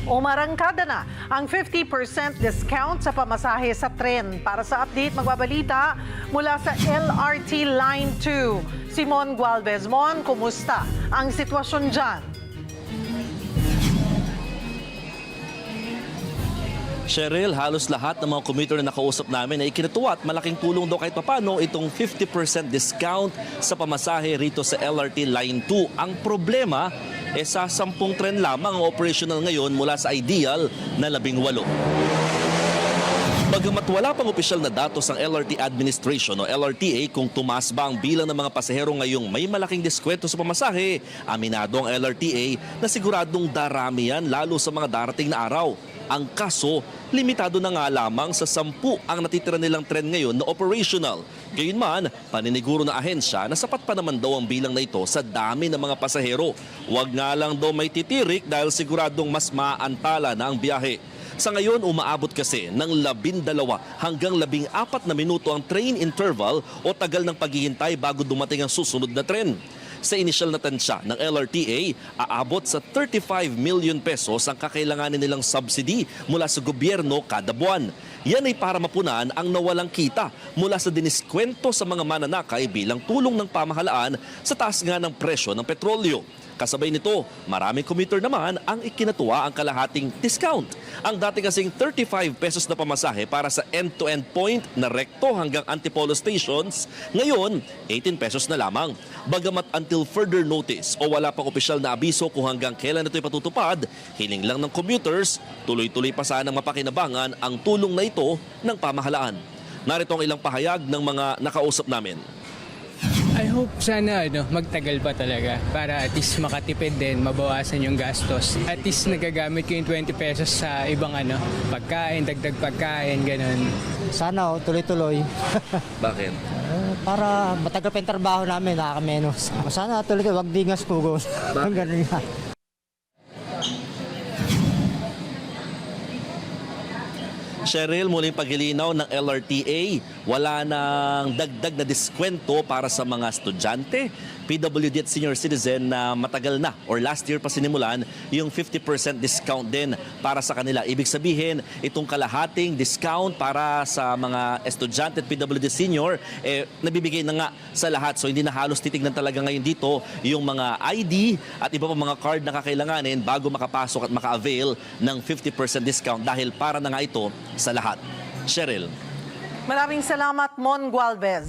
Umarangkada na ang 50% discount sa pamasahe sa tren. Para sa update, magbabalita mula sa LRT Line 2. Simon Gualvez. Mon, kumusta ang sitwasyon dyan? Cheryl, halos lahat ng mga commuter na nakausap namin ay ikinatuwa at malaking tulong daw kahit papano itong 50% discount sa pamasahe rito sa LRT Line 2. Ang problema, sa 10 tren lamang ang operational ngayon mula sa ideal na 18. Bagamat wala pang opisyal na datos ang LRT Administration o LRTA kung tumaas ba ang bilang ng mga pasahero ngayong may malaking diskwento sa pamasahe, aminado ang LRTA na siguradong darami yan lalo sa mga darating na araw. Ang kaso, limitado na nga lamang sa 10 ang natitira nilang tren ngayon na operational. Gayunman, paniniguro ng ahensya na sapat pa naman daw ang bilang na ito sa dami ng mga pasahero. Huwag nga lang daw may titirik dahil siguradong mas maantala na ang biyahe. Sa ngayon, umaabot kasi ng 12 hanggang 14 na minuto ang train interval o tagal ng paghihintay bago dumating ang susunod na tren. Sa initial na tansya ng LRTA, aabot sa 35 million pesos ang kakailanganin nilang subsidy mula sa gobyerno kada buwan. Yan ay para mapunan ang nawalang kita mula sa diniskwento sa mga mananakay bilang tulong ng pamahalaan sa taas nga ng presyo ng petrolyo. Kasabay nito, maraming commuter naman ang ikinatuwa ang kalahating discount. Ang dati kasing 35 pesos na pamasahe para sa end-to-end point na recto hanggang Antipolo stations, ngayon 18 pesos na lamang. Bagamat until further notice o wala pang opisyal na abiso kung hanggang kailan ito ipatutupad, hiling lang ng commuters, tuloy-tuloy pa sanang mapakinabangan ang tulong na ito ng pamahalaan. Narito ang ilang pahayag ng mga nakausap namin. I hope sana magtagal pa talaga para at least makatipid din, mabawasan yung gastos. At least nagagamit ko yung 20 pesos sa ibang pagkain, dagdag pagkain, ganun. Sana tuloy-tuloy. Bakit? Para matagal pa yung trabaho namin, nakakamenos. Sana tuloy-tuloy, wag dingas pugos. Ganun nga. Cheryl, muling paglilinaw ng LRTA, wala nang dagdag na diskwento para sa mga estudyante, PWD at senior citizen na matagal na or last year pa sinimulan yung 50% discount din para sa kanila. Ibig sabihin, itong kalahating discount para sa mga estudyante at PWD senior, nabibigay na nga sa lahat. So hindi na halos titignan talaga ngayon dito yung mga ID at iba pa mga card na kakailanganin bago makapasok at maka-avail ng 50% discount dahil para na nga ito sa lahat. Cheryl. Maraming salamat, Mon Gualvez.